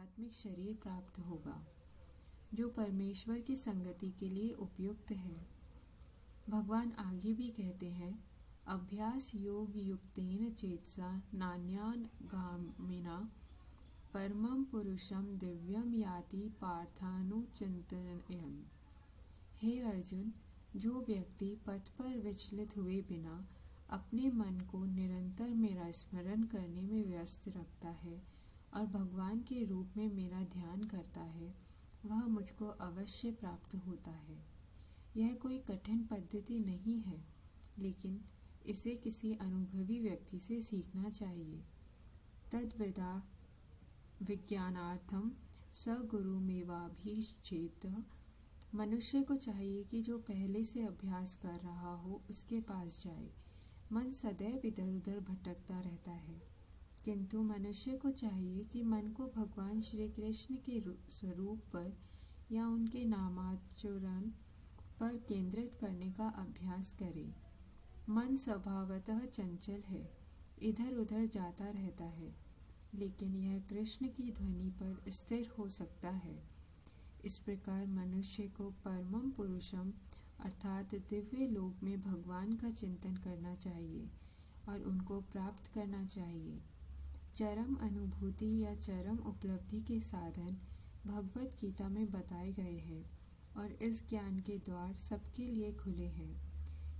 आध्यात्मिक शरीर प्राप्त होगा जो परमेश्वर की संगति के लिए उपयुक्त है। भगवान आगे भी कहते हैं, अभ्यास योग युक्तेन चेतसा नान्यागामिना परमं पुरुषम दिव्यम याति पार्थानुचिंतयन्। हे अर्जुन, जो व्यक्ति पथ पर विचलित हुए बिना अपने मन को निरंतर मेरा स्मरण करने में व्यस्त रखता है और भगवान के रूप में मेरा ध्यान करता है, वह मुझको अवश्य प्राप्त होता है। यह कोई कठिन पद्धति नहीं है, लेकिन इसे किसी अनुभवी व्यक्ति से सीखना चाहिए। तद्विदा विज्ञानार्थम स गुरुमेवाभीष्टेत। मनुष्य को चाहिए कि जो पहले से अभ्यास कर रहा हो उसके पास जाए। मन सदैव इधर उधर भटकता रहता है, किंतु मनुष्य को चाहिए कि मन को भगवान श्री कृष्ण के स्वरूप पर या उनके नामाचरण पर केंद्रित करने का अभ्यास करे। मन स्वभावतः चंचल है, इधर उधर जाता रहता है, लेकिन यह कृष्ण की ध्वनि पर स्थिर हो सकता है। इस प्रकार मनुष्य को परमं पुरुषम अर्थात दिव्य लोक में भगवान का चिंतन करना चाहिए और उनको प्राप्त करना चाहिए। चरम अनुभूति या चरम उपलब्धि के साधन भगवत गीता में बताए गए हैं और इस ज्ञान के द्वार सबके लिए खुले हैं।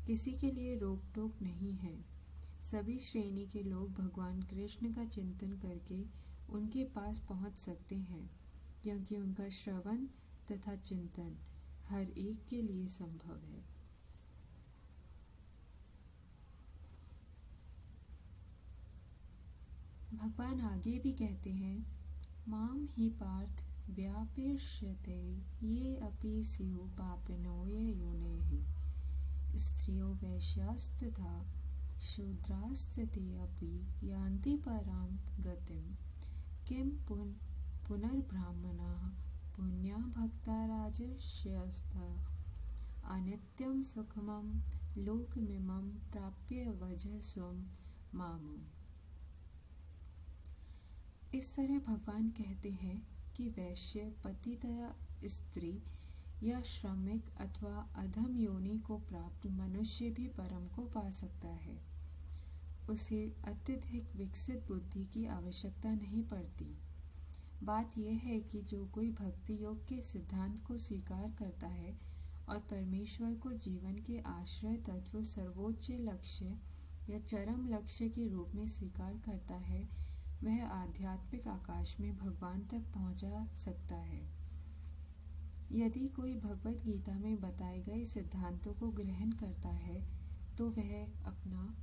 किसी के लिए रोक टोक नहीं है। सभी श्रेणी के लोग भगवान कृष्ण का चिंतन करके उनके पास पहुंच सकते हैं, क्योंकि उनका श्रवण तथा चिंतन हर एक के लिए संभव है। भगवान आगे भी कहते हैं, माम ही पार्थ व्यापिष्यते ये अपि स्युः पापिनो ये योनिः। स्त्रियो वैश्यास्तथा शूद्रास्ते अपि यान्ति परां गतिं। किं पुनर्ब्राह्मणाः पुण्या भक्ता राजर्षयस्ता। अनित्यं सुखमं लोकमिमं प्राप्य वजस्वं मामम्। इस तरह भगवान कहते हैं कि वैश्य, पतिता स्त्री या श्रमिक अथवा अधम योनि को प्राप्त मनुष्य भी परम को पा सकता है। उसे अत्यधिक विकसित बुद्धि की आवश्यकता नहीं पड़ती। बात यह है कि जो कोई भक्ति योग के सिद्धांत को स्वीकार करता है और परमेश्वर को जीवन के आश्रय तत्व, सर्वोच्च लक्ष्य या चरम लक्ष्य के रूप में स्वीकार करता है, वह आध्यात्मिक आकाश में भगवान तक पहुंचा सकता है। यदि कोई भगवत गीता में बताए गए सिद्धांतों को ग्रहण करता है तो वह अपना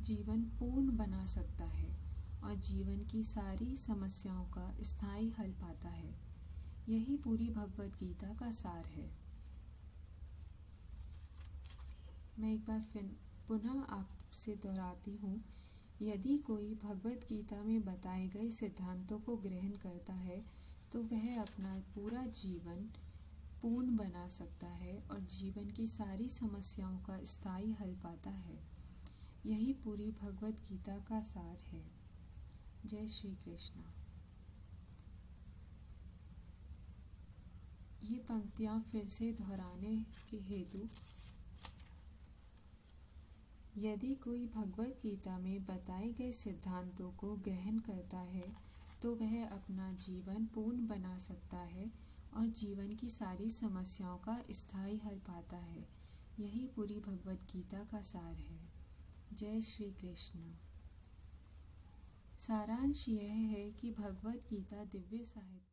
जीवन पूर्ण बना सकता है और जीवन की सारी समस्याओं का स्थायी हल पाता है। यही पूरी भगवत गीता का सार है। मैं एक बार पुनः आपसे दोहराती हूँ, यदि कोई भगवत गीता में बताए गए सिद्धांतों को ग्रहण करता है तो वह अपना पूरा जीवन पूर्ण बना सकता है और जीवन की सारी समस्याओं का स्थायी हल पाता है। यही पूरी भगवत गीता का सार है। जय श्री कृष्ण। ये पंक्तियां फिर से दोहराने के हेतु, यदि कोई भगवत गीता में बताए गए सिद्धांतों को ग्रहण करता है तो वह अपना जीवन पूर्ण बना सकता है और जीवन की सारी समस्याओं का स्थायी हल पाता है। यही पूरी भगवत गीता का सार है। जय श्री कृष्ण। सारांश यह है कि भगवत गीता दिव्य साहित्य